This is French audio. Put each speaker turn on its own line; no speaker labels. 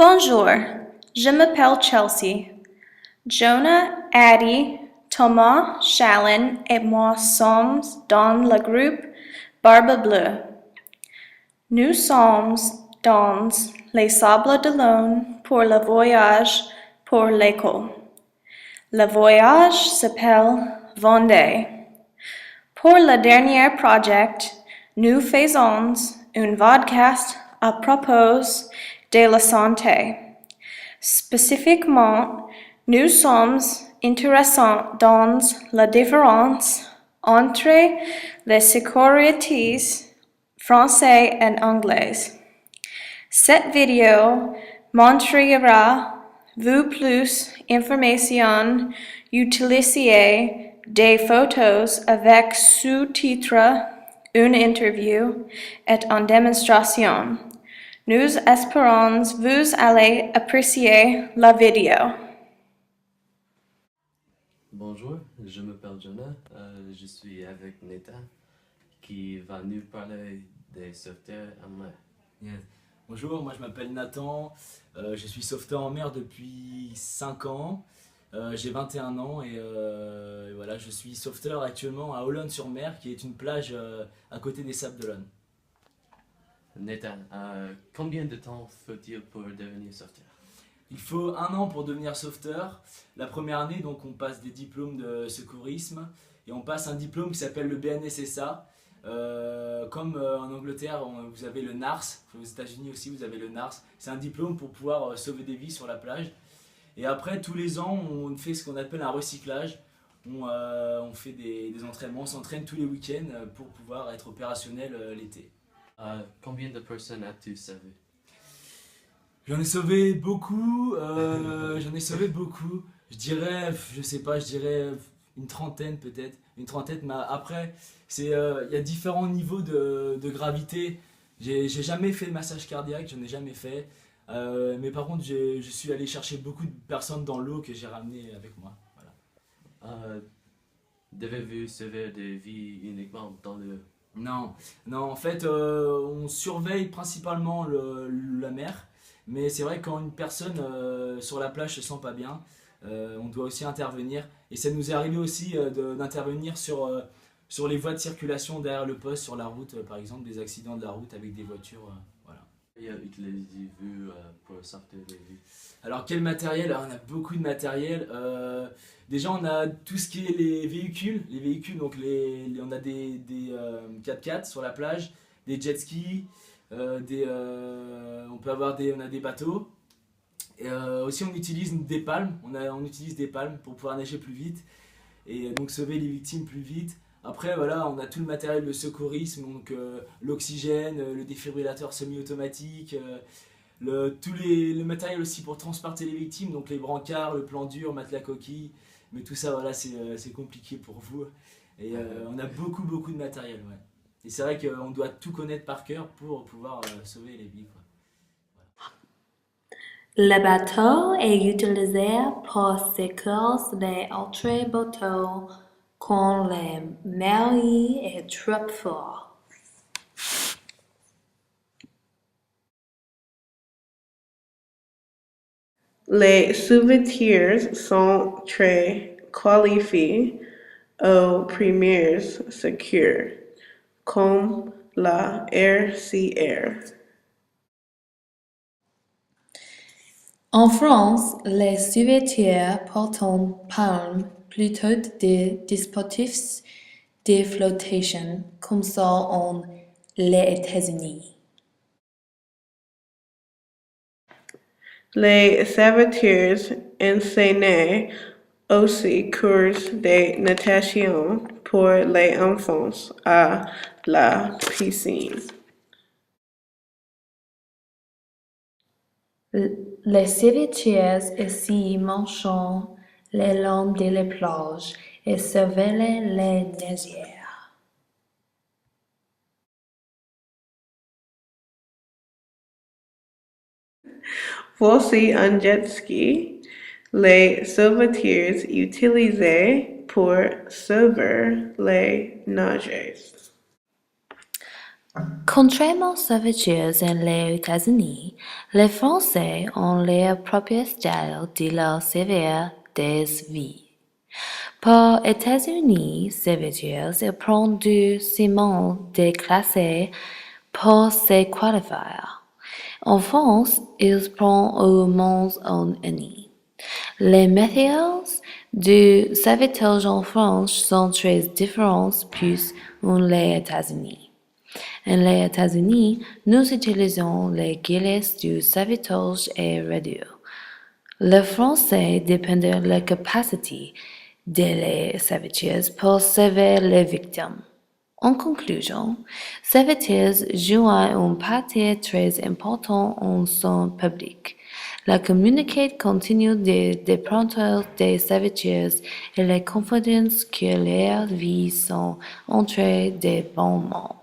Bonjour, je m'appelle Chelsea. Jonah, Addie, Thomas, Shalyn et moi sommes dans le groupe Barbe Bleue. Nous sommes dans les Sables d'Olonne pour le voyage pour l'école. Le voyage s'appelle Vendée. Pour le dernier projet, nous faisons un podcast à propos de la santé. Spécifiquement, nous sommes intéressés dans la différence entre les sécurités françaises et anglaises. Cette vidéo montrera vous plus d'informations utilisées des photos avec sous-titres, une interview et une démonstration. Nous espérons vous allez apprécier la vidéo.
Bonjour, je m'appelle Jonah, je suis avec Nathan qui va nous parler des sauveteurs en mer.
Yes. Bonjour, moi je m'appelle Nathan, je suis sauveteur en mer depuis 5 ans, j'ai 21 ans et voilà, je suis sauveteur actuellement à Olonne-sur-Mer qui est une plage à côté des Sables d'Olonne.
Nathan, combien de temps faut-il pour devenir sauveteur?
Il faut 1 an pour devenir sauveteur. La première année, donc, on passe des diplômes de secourisme et on passe un diplôme qui s'appelle le BNSSA. Comme en Angleterre, vous avez le NARS, aux États-Unis aussi, vous avez le NARS. C'est un diplôme pour pouvoir sauver des vies sur la plage. Et après, tous les ans, on fait ce qu'on appelle un recyclage. On fait des entraînements, on s'entraîne tous les week-ends pour pouvoir être opérationnel l'été.
Combien de personnes as-tu sauvé?
J'en ai sauvé beaucoup, Je dirais, je sais pas, je dirais une trentaine peut-être, une trentaine. Mais après, il y a différents niveaux de gravité. J'ai jamais fait de massage cardiaque, j'en ai jamais fait. Mais par contre, je suis allé chercher beaucoup de personnes dans l'eau que j'ai ramenées avec moi. Voilà.
Devez-vous sauver des vies uniquement dans le...
Non, en fait, on surveille principalement la mer. Mais c'est vrai que quand une personne sur la plage se sent pas bien, on doit aussi intervenir. Et ça nous est arrivé aussi d'intervenir sur les voies de circulation derrière le poste, sur la route par exemple, des accidents de la route avec des voitures. Voilà.
Et utilisez-vous pour sortir des vies?
Alors quel matériel? Alors, on a beaucoup de matériel. Déjà on a tout ce qui est les véhicules. Les véhicules, donc on a des 4x4 sur la plage, des jet skis. On a des bateaux et aussi on utilise des palmes, on utilise des palmes pour pouvoir nager plus vite et donc sauver les victimes plus vite. Après voilà, on a tout le matériel de secourisme, donc l'oxygène, le défibrillateur semi-automatique, le matériel aussi pour transporter les victimes, donc les brancards, le plan dur, matelas coquille, mais tout ça voilà c'est compliqué pour vous et on a beaucoup de matériel, ouais. Et c'est vrai qu'on doit tout connaître par cœur pour pouvoir sauver les vies, quoi.
Le bateau est utilisé pour secourir les autres bateaux quand le marée est trop fort.
Les sauveteurs sont très qualifiés aux premiers secours, comme la RCR.
En France, les sauveteurs parlent plutôt de dispositifs de flottation, comme ça en les États-Unis.
Les sauveteurs enseignent aussi cours de natation pour les enfants à la piscine.
Les sauveteurs aussi marchent le long de la plage et surveillent les nageurs.
Voici un jet ski. Les sauveteurs utilisés pour sauver les nageurs.
Contrairement aux sauvages les États-Unis, les Français ont leur propre style de leur servir des vies. Pour États-Unis, sauvages, ils prennent du ciment déclassé pour se qualifier. En France, ils prennent au moins un année. Les méthodes du sauvetage en France sont très différentes plus qu'en les États-Unis. En les États-Unis, nous utilisons les guillemets du sauvetage et réduit. Le français dépend de la capacité des sauveteurs pour sauver les victimes. En conclusion, sauveteurs jouent un partie très important en son public. La communauté continue de dépendre des sauveteurs et la confidence que leurs vies sont entre de bons mains.